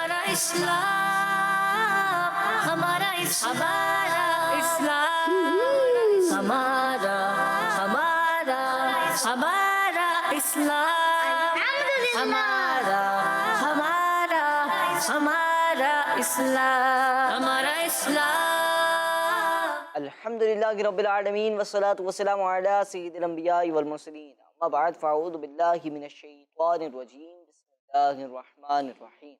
ہمارا اسلام، ہمارا اسلام، ہمارا ہمارا ہمارا اسلام، ہمارا ہمارا ہمارا اسلام، ہمارا اسلام۔ الحمدللہ رب العالمین والصلاة والسلام علی سید الانبیاء والمرسلین، اما بعد فاعوذ باللہ من الشیطان الرجیم، بسم اللہ الرحمن الرحیم۔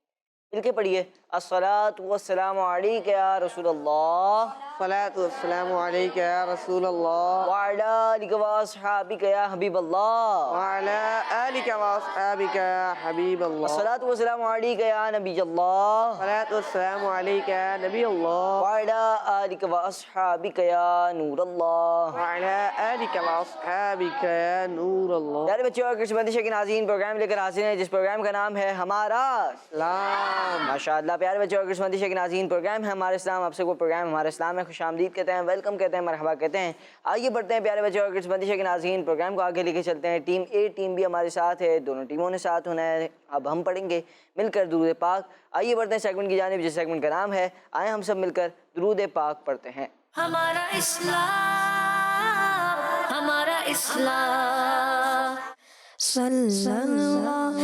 مل کے پڑھیے، الصلاة والسلام علیکہ یا رسول اللہ، الصلاة والسلام علیک یا رسول اللہ وعلی آلک واصحابک یا حبیب اللہ، وعلی آلک واصحابک یا حبیب اللہ، الصلاة والسلام علیکہ یا نبی اللہ، الصلاة والسلام علیک یا نبی اللہ وعلی آلک واصحابک یا نور اللہ۔ وعلی آلک واصحابک یا نور اللہ۔ پیارے بچوں اور کرسمتی کے ناظرین، پروگرام لے کر حاضر ہیں جس پروگرام کا نام ہے ہمارا اسلام۔ ماشاءاللہ۔ پیارے بچوں اور کرسمتی کے ناظرین، پروگرام ہے ہمارا اسلام، آپ سے کو پروگرام ہمارا اسلام میں خوش آمدید کہتے ہیں، ویلکم کہتے ہیں، مرحبا کہتے ہیں۔ آئیے بڑھتے ہیں پیارے بچوں اور کرسمتی کے ناظرین، پروگرام کو آگے لے کے چلتے ہیں۔ ٹیم اے ٹیم بھی ہمارے ساتھ ہے، دونوں ٹیموں نے ساتھ ہونا ہے۔ اب ہم پڑھیں گے مل کر درود پاک۔ آئیے بڑھتے ہیں سیگمنٹ کی جانب، جس سیگمنٹ کا نام ہے آئیں ہم سب مل کر درود پاک پڑھتے ہیں۔ ہمارا اسلام، ہمارا اسلام، صلی اللہ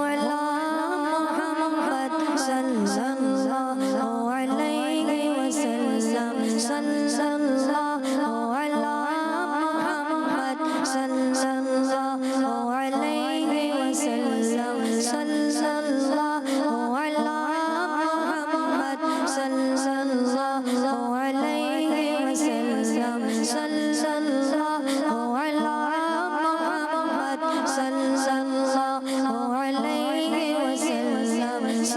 علی محمد، صلی اللہ علیہ وسلم، صلی اللہ علی محمد، صلی اللہ علیہ وسلم، صلی اللہ علی محمد، صلی اللہ علیہ وسلم، صلی اللہ علی محمد، صلی اللہ علیہ وسلم، صلی اللہ علی محمد، صلی اللہ علیہ وسلم،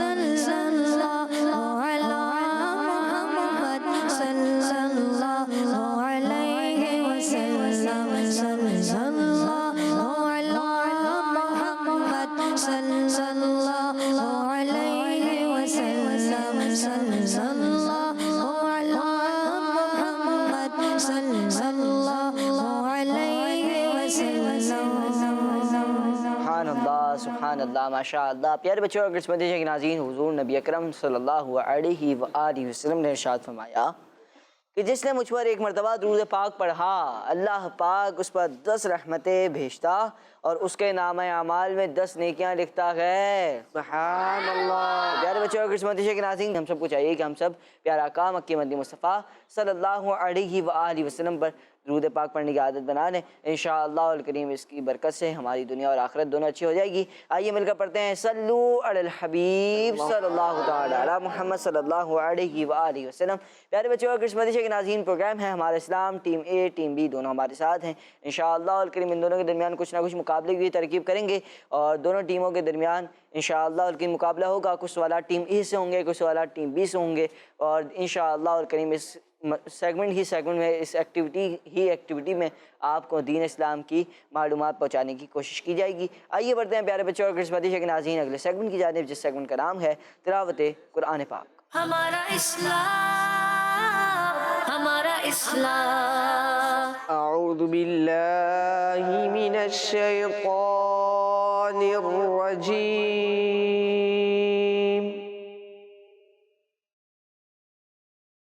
صلی اللہ علی محمد، صلی اللہ علیہ وسلم، صلی اللہ علی محمد، صلی اللہ علیہ وسلم۔ سبحان اللہ، سبحان اللہ، ماشاءاللہ۔ پیارے بچوں اور کرسمتی کے ناظرین، حضور نبی اکرم صلی اللہ علیہ وآلہ وسلم نے ارشاد فرمایا کہ جس نے مجھ پر ایک مرتبہ درود پاک پڑھا، اللہ پاک اس پر 10 رحمتیں بھیجتا اور اس کے نامہ اعمال میں 10 نیکیاں لکھتا ہے۔ سبحان اللہ۔ پیارے بچوں اور کرسمتی کے ناظرین، ہم سب کو چاہیے کہ ہم سب پیارا آقا مکی مدنی مصطفیٰ صلی اللہ علیہ وآلہ وسلم پر درود پاک پڑھنے کی عادت بنا لیں۔ انشاءاللہ الکریم اس کی برکت سے ہماری دنیا اور آخرت دونوں اچھی ہو جائے گی۔ آئیے مل کر پڑھتے ہیں، صلو علی الحبیب صلی اللہ تعالی علی محمد صلی اللہ علیہ وآلہ وسلم۔ پیارے بچوں اور کرسمتی کے ناظرین، پروگرام ہے ہمارا اسلام، ٹیم اے ٹیم بی دونوں ہمارے ساتھ ہیں۔ انشاءاللہ الکریم ان دونوں کے درمیان کچھ نہ کچھ مقابلے کی ترکیب کریں گے اور دونوں ٹیموں کے درمیان انشاءاللہ الکریم مقابلہ ہوگا۔ کچھ سوالات ٹیم اے سے ہوں گے، کچھ سوالات ٹیم بی سے ہوں گے، اور انشاءاللہ الکریم اس سیگمنٹ میں اس ایکٹیویٹی میں آپ کو دین اسلام کی معلومات پہنچانے کی کوشش کی جائے گی۔ آئیے بڑھتے ہیں پیارے بچوں اور کرسمتی کے ناظرین اگلے سیگمنٹ کی جانب، جس سیگمنٹ کا نام ہے تلاوت قرآن پاک۔ ہمارا اسلام، ہمارا اسلام، اعوذ باللہ من الشیطان الرجیم،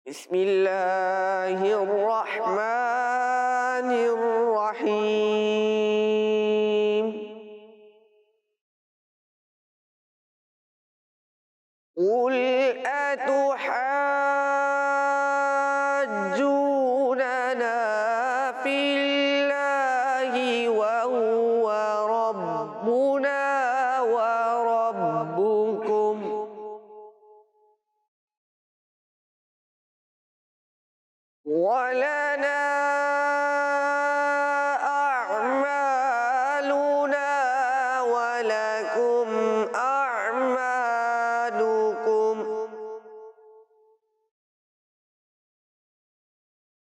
بسم اللہ الرحمن الرحیم۔ قل اتحاجوننا فی اللہ وهو ربنا وربکم وَلَنَا أَعْمَالُنَا وَلَكُمْ أَعْمَالُكُمْ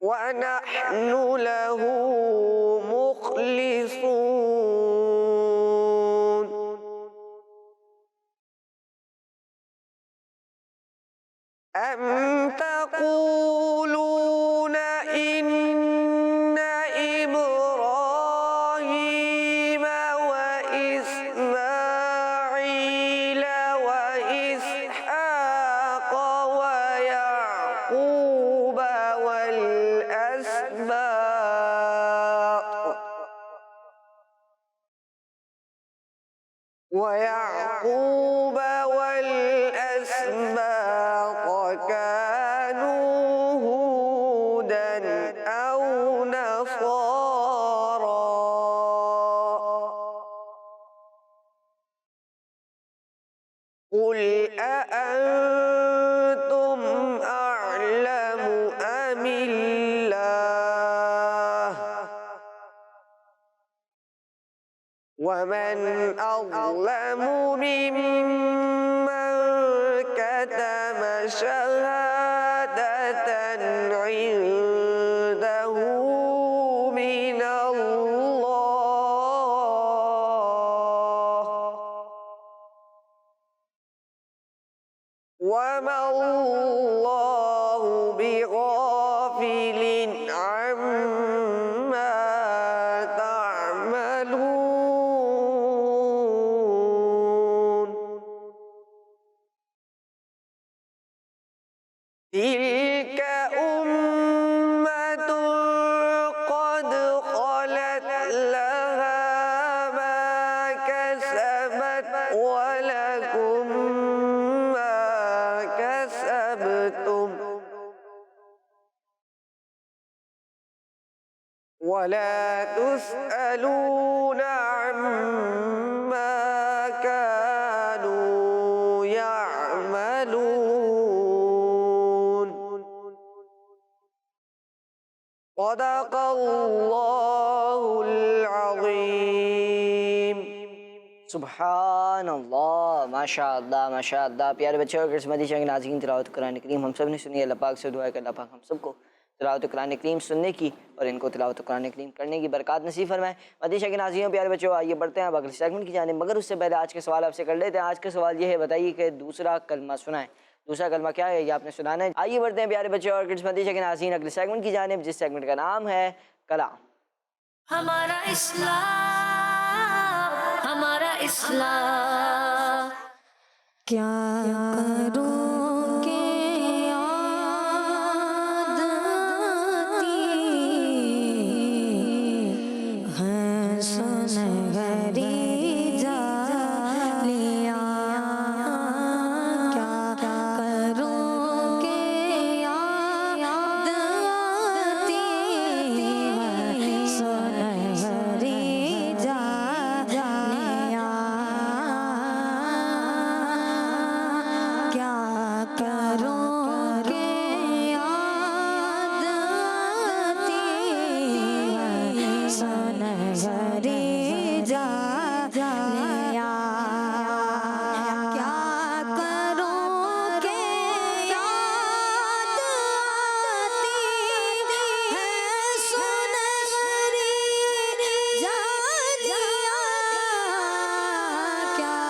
وَنَحْنُ لَهُ مُخْلِصُونَ۔ أَمْ تَقُولُونَ إِنَّ إِبْرَاهِيمَ وَإِسْمَاعِيلَ وَإِسْحَاقَ ويعقوب والأسباط كانوا هودا أو نصارى قل أأنتم أعلم أم الله ومن أظلم ممن كتم شهادة عنده من الله وما الله بغافل عما تعملون تلك أمة قد خلت لها ما كسبت ولكم ما كسبتم ولا تسألون عما كانوا يعملون صدق الله العظيم سبحان اللہ، ماشاء اللہ ماشاء اللہ۔ پیارے بچوں، اگر مدی شاہ کے ناظرین، تلاوت قرآن کریم ہم سب نے سنی ہے۔ اللہ پاک سے دعا ہے کہ اللہ پاک ہم سب کو تلاوت قرآن کریم سننے کی اور ان کو تلاوت قرآن کریم کرنے کی برکات نصیب فرمائے۔ مدی شاہ کے ناظرین، پیارے بچوں، آئیے بڑھتے ہیں اب اگلے سیگمنٹ کی جانب، مگر اس سے پہلے آج کے سوال آپ سے کر لیتے ہیں۔ آج کا سوال یہ ہے، بتائیے کہ دوسرا کلمہ سنائیں۔ دوسرا کلمہ کیا ہے، یہ آپ نے سنانا ہے۔ آئیے بڑھتے ہیں پیارے بچوں اور مدی شاہ کے ناظرین اگلے سیگمنٹ کی جانب، جس سیگمنٹ کا نام ہے کلام۔ ہمارا اسلام، ہمارا اسلام، کیا کروں کہ یاد آتی ہے سنہری جالیاں، کیا کروں کہ یاد آتی ہے سنہری جالیاں، کیا کروں کہ یاد آتی ہے سنہری جالیاں، کیا کروں کہ یاد آتی ہے سنہری جالیاں، کیا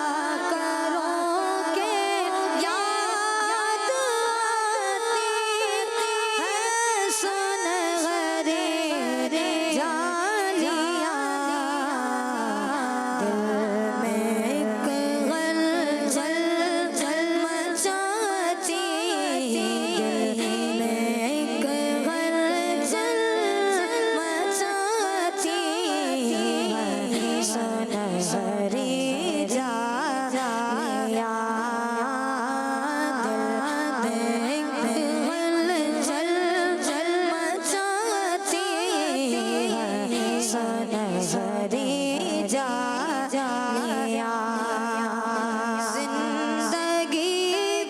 کروں کہ یاد آتی ہے سنہری جالیاں، دل میں ایک غلزل مچاتی، دل میں ایک غلزل مچاتی ہے سنہری جالیاں، دل میں ایک غلزل مچاتی ہے سنہری جالیاں، زندگی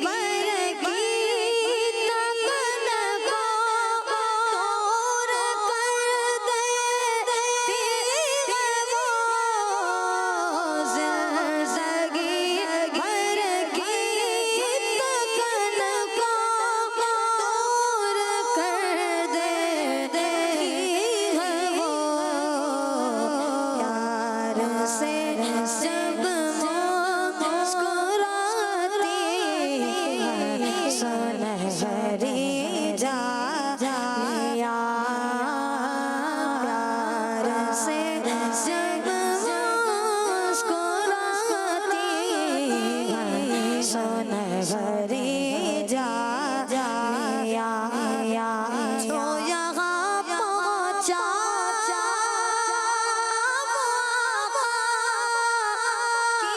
بھر کی تمنا کو دور کر دیتی ہے وہ، زندگی بھر کی تمنا کو دور کر دیتی ہے وہ، پیار سے جب مسکراتی ہے سنہری جالیاں، پیار سے جب مسکراتی ہے سنہری جالیاں، تو یہاں پہنچا کی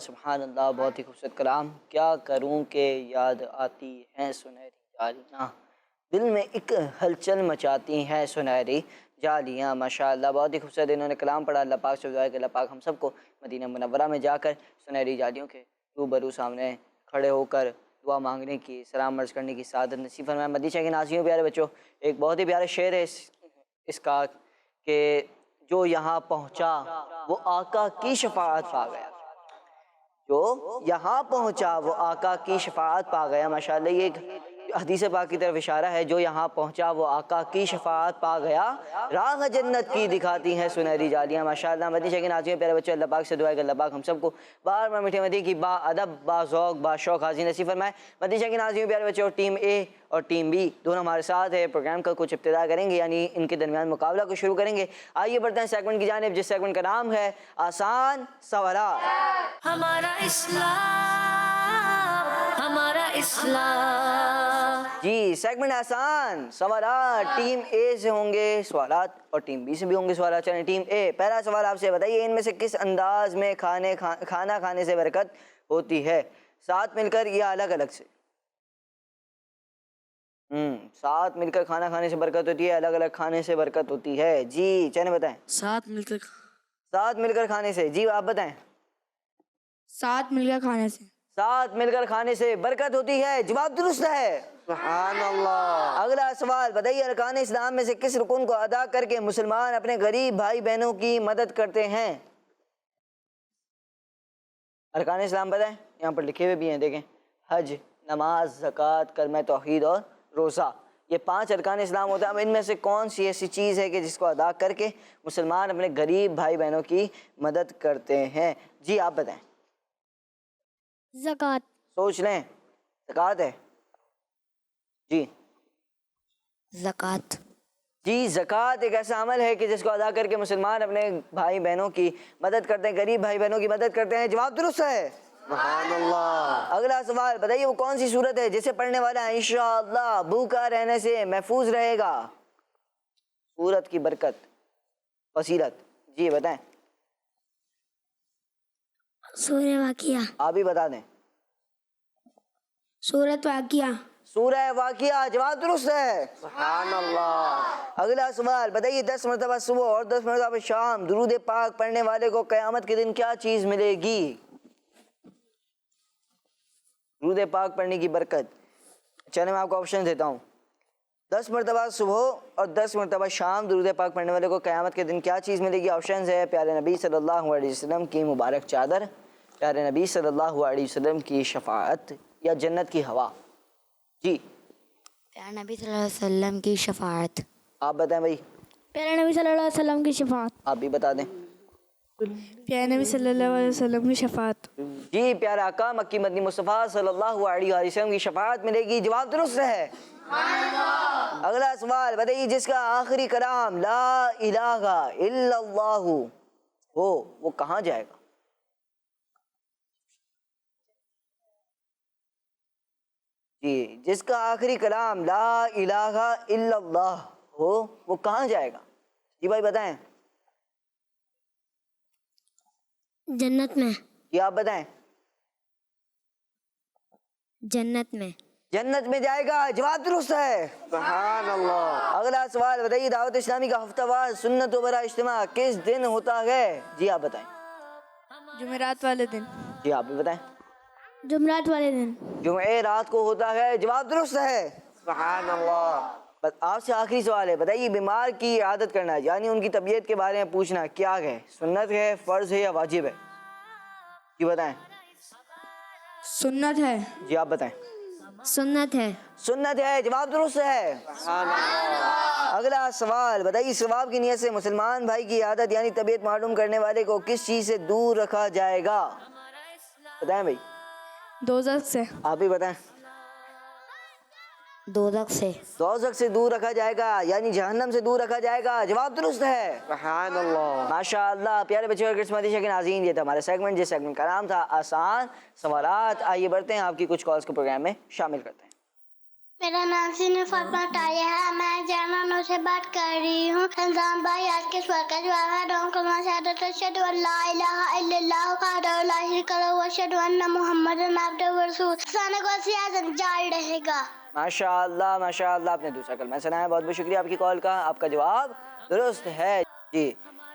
سبحان اللہ، بہت ہی خوبصورت کلام۔ کیا کروں کہ یاد آتی ہیں سنہری جالیاں، دل میں ایک ہلچل مچاتی ہیں سنہری جالیاں۔ ماشاءاللہ بہت ہی خوبصورت انہوں نے کلام پڑھا۔ اللہ پاک سے دعا ہے کہ اللہ پاک ہم سب کو مدینہ منورہ میں جا کر سنہری جالیوں کے روبرو سامنے کھڑے ہو کر دعا مانگنے کی، سلام عرض کرنے کی سعادت نصیب فرمائے۔ مدینہ کے ناظرین پیارے بچوں، ایک بہت ہی پیارا شعر ہے اس کا کہ جو یہاں پہنچا وہ آقا کی شفاعت پا گیا، جو یہاں پہنچا وہ آقا کی شفاعت پا گیا۔ ماشاءاللہ یہ ایک حدیث پاک کی طرف اشارہ ہے، جو یہاں پہنچا وہ آقا کی شفاعت پا گیا، راہ جنت کی دکھاتی ہیں سنہری جالیاں۔ ماشاءاللہ مدینہ کے ناظرین پیارے بچے، اللہ پاک سے دعا ہے کہ اللہ پاک ہم سب کو بار بار میٹھے مدینہ کی با ادب، با ذوق، با شوق حاضری نصیب فرمائے۔ مدینہ کے ناظرین پیارے بچے، ٹیم اے اور ٹیم بی دونوں ہمارے ساتھ ہے، پروگرام کا کچھ ابتدا کریں گے، یعنی ان کے درمیان مقابلہ کو شروع کریں گے۔ آئیے بڑھتے ہیں سیگمنٹ کی جانب، جس سیگمنٹ کا نام ہے آسان سوالات۔ ہمارا اسلام، ہمارا اسلام۔ جی سیگمنٹ آسان سوالات، ٹیم اے سے ہوں گے سوالات اور ٹیم بی سے بھی ہوں گے سوالات۔ چلیں ٹیم اے، پہلا سوال آپ سے بتائیے، ان میں سے کس انداز میں کھانا کھانے سے برکت ہوتی ہے؟ ساتھ مل کر یا الگ الگ سے؟ ساتھ مل کر کھانا کھانے سے برکت ہوتی ہے، الگ الگ کھانے سے برکت ہوتی ہے؟ جی چلیں بتائیں۔ ساتھ مل کر کھانے سے۔ جی آپ بتائیں۔ ساتھ مل کر کھانے سے۔ ساتھ مل کر کھانے سے برکت ہوتی ہے، جواب درست ہے۔ سبحان اللہ۔ اگلا سوال بتائیے، ارکان اسلام میں سے کس رکن کو ادا کر کے مسلمان اپنے غریب بھائی بہنوں کی مدد کرتے ہیں؟ ارکان اسلام بتائیں، یہاں پر لکھے ہوئے بھی ہیں، دیکھیں، حج، نماز، زکوٰۃ، کلمہ توحید اور روزہ، یہ 5 ارکان اسلام ہوتا ہے۔ اب ان میں سے کون سی ایسی چیز ہے کہ جس کو ادا کر کے مسلمان اپنے غریب بھائی بہنوں کی مدد کرتے ہیں؟ جی آپ بتائیں۔ زکوٰۃ۔ سوچ لیں، زکوٰۃ ہے؟ جی زکوٰۃ۔ جی زکوٰۃ ایک ایسا عمل ہے کہ جس کو ادا کر کے مسلمان اپنے بھائی بہنوں کی مدد کرتے ہیں، غریب بھائی بہنوں کی مدد کرتے ہیں، جواب درست ہے۔ سبحان اللہ۔ اگلا سوال بتائیے، وہ کون سی صورت ہے جسے پڑھنے والا انشاءاللہ بھوکا رہنے سے محفوظ رہے گا؟ سورت کی برکت، فضیلت، جی بتائیں۔ سورہ واقعہ۔ آپ بھی بتا دیں۔ سورت واقعہ۔ سورہ واقعہ، جواب درست ہے۔ سبحان اللہ۔ اگلا سوال بتائیے، 10 مرتبہ صبح اور 10 مرتبہ شام درود پاک پڑھنے والے کو قیامت کے دن کیا چیز ملے گی؟ درود پاک پڑھنے کی برکت۔ چلیں میں آپ کو آپشن دیتا ہوں، 10 مرتبہ صبح اور 10 مرتبہ شام درود پاک پڑھنے والے کو قیامت کے دن کیا چیز ملے گی؟ آپشنز ہے پیارے نبی صلی اللہ علیہ وسلم کی مبارک چادر، پیارے نبی صلی اللہ علیہ وسلم کی شفاعت، یا جنت کی ہوا۔ جی پیارے نبی صلی اللہ علیہ وسلم کی شفاعت۔ آپ بتائیں بھائی، پیارے نبی صلی اللہ علیہ وسلم کی شفاعت۔ آپ بھی بتا دیں۔ پیارے نبی صلی اللہ علیہ وسلم کی شفاعت۔ جی پیارا آقا مکی مدنی مصطفیٰ صلی اللہ علیہ وآلہ وسلم کی شفاعت ملے گی، جواب درست ہے۔ اگلا سوال بتائیے، جس کا آخری کلام لا الہ الا اللہ ہو وہ کہاں جائے گا؟ جی جس کا آخری کلام لا الہ الا اللہ ہو وہ کہاں جائے گا؟ جی بھائی بتائیں۔ جنت میں۔ جی آپ بتائیں۔ جنت میں۔ جنت میں جائے گا، جواب درست ہے۔ سبحان اللہ۔ اگلا سوال بتائیے، دعوت اسلامی کا ہفتہ وار سنت و برا اجتماع کس دن ہوتا ہے؟ جی آپ بتائیں۔ جمعرات والے دن۔ جی آپ بھی بتائیں۔ جمعرات والے دن۔ جمعہ رات کو ہوتا ہے، جواب درست ہے۔ سبحان اللہ۔ بس آپ سے آخری سوال ہے، بتائیے بیمار کی عادت کرنا یعنی ان کی طبیعت کے بارے میں پوچھنا کیا ہے؟ سنت ہے، فرض ہے یا واجب ہے؟ جی بتائیں۔ سنت ہے۔ جی آپ بتائیں۔ سنت ہے۔ سنت ہے، جواب درست ہے۔ اگلا سوال بتائیے، ثواب کی نیت سے مسلمان بھائی کی عادت یعنی طبیعت معلوم کرنے والے کو کس چیز سے دور رکھا جائے گا؟ بتائیں بھائی۔ دوزخ سے۔ آپ بھی بتائیں۔ دوزخ سے۔ دوزخ سے دور رکھا جائے گا یعنی جہنم سے دور رکھا جائے گا، جواب درست ہے۔ سبحان اللہ۔ ماشاء اللہ۔ پیارے بچے اور قسمتی کے ناظرین، یہ تھا ہمارا سیگمنٹ جس سیگمنٹ کا نام تھا آسان سوالات۔ آئیے بڑھتے ہیں، آپ کی کچھ کالز کو پروگرام میں شامل کرتے ہیں۔ میرا نام سینو فاطمہ طاہرہ ہے، میں جرمن سے بات کر رہی ہوں۔ رمضان بھائی آج کے سوال کا جواب ہے ڈون کلمہ شہادت اشہد ان لا الہ الا اللہ وحدہ لا شریک لہ واشہد ان محمدًا عبدہ ورسولہ۔ سانے کو سیاست جاری رہے گا۔ ماشاء اللہ ماشاء اللہ، آپ نے دوسرا کلمہ سنا ہے، بہت بہت شکریہ آپ کی کال کا، آپ کا جواب درست ہے۔ جی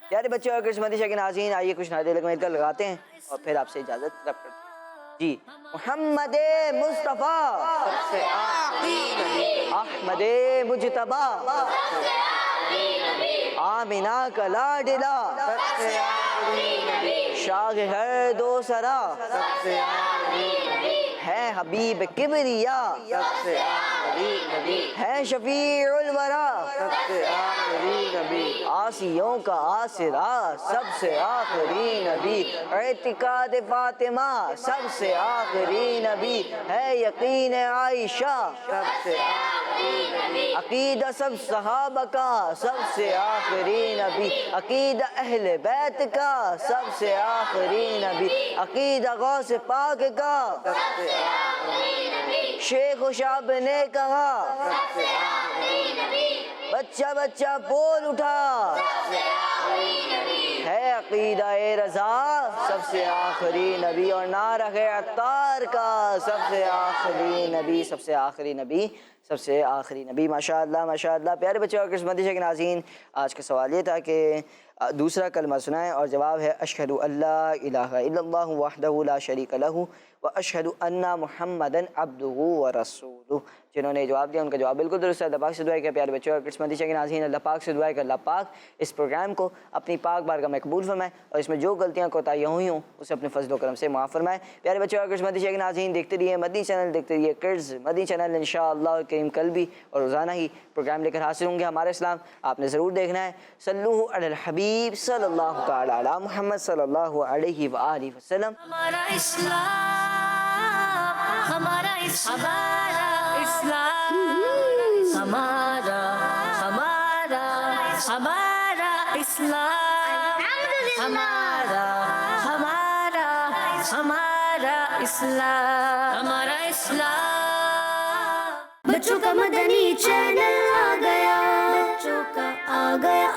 پیارے بچے اور قسمتی کے ناظرین، آئیے کچھ نعرے مل کر لگاتے ہیں اور پھر آپ سے اجازت رب کرتے ہیں۔ جی محمد مصطفیٰ احمد مجتبیٰ آمینہ کا لاڈلا شاہ ہر دو سرا ہے حبیب کبریا ہے شفیع الورا آسیوں کا آسرا سب سے آخری نبی اعتقاد فاطمہ سب سے آخری نبی ہے یقین عائشہ سب سے عقیدہ سب صحابہ کا سب سے آخری نبی عقیدہ اہل بیت کا سب سے آخری نبی عقیدہ غوث پاک کا سب سے آخری نبی شیخ و شاب نے کہا بچہ بچہ بول اٹھا ہے عقیدہ رضا سب سے آخری نبی اور نعرہ عطار کا سب سے آخری نبی سب سے آخری نبی سب سے آخری نبی۔ ماشاء اللہ ماشاء اللہ۔ پیارے بچے اور قسمتی کے ناظرین، آج کا سوال یہ تھا کہ دوسرا کلمہ سنائیں اور جواب ہے اشہد ان لا الہ الا اللہ وحدہ لا شریک لہ واشہد ان محمدا عبدہ ورسولہ۔ جنہوں نے جواب دیا ان کا جواب بالکل درست ہے۔ اللہ پاک سے دعا ہے کہ پیارے بچے اور قسمتی کے ناظرین، اللہ پاک سے دعا ہے کہ اللہ پاک اس پروگرام کو اپنی پاک بارگاہ میں قبول فرمائے اور اس میں جو غلطیاں کوتاہیاں ہوئی ہوں اسے اپنے فضل و کرم سے معاف فرمائے۔ پیارے بچے اور قسمتی کے ناظرین، دیکھتے رہیے مدنی چینل، دیکھتے رہیے کرز مدنی چینل۔ انشاءاللہ کریم کل بھی اور روزانہ ہی پروگرام لے کر حاصل ہوں گے ہمارے اسلام۔ آپ نے ضرور دیکھنا ہے۔ صلو علی الحبیب صلی اللہ تعالی علی محمد صلی اللہ علیہ وآلہ وسلم۔ ہمارا اسلام، ہمارا اسلام، ہمارا اسلام، ہمارا اسلام، ہمارا اسلام۔ بچوں کا مدنی چینل آ گیا، بچوں کا آ گیا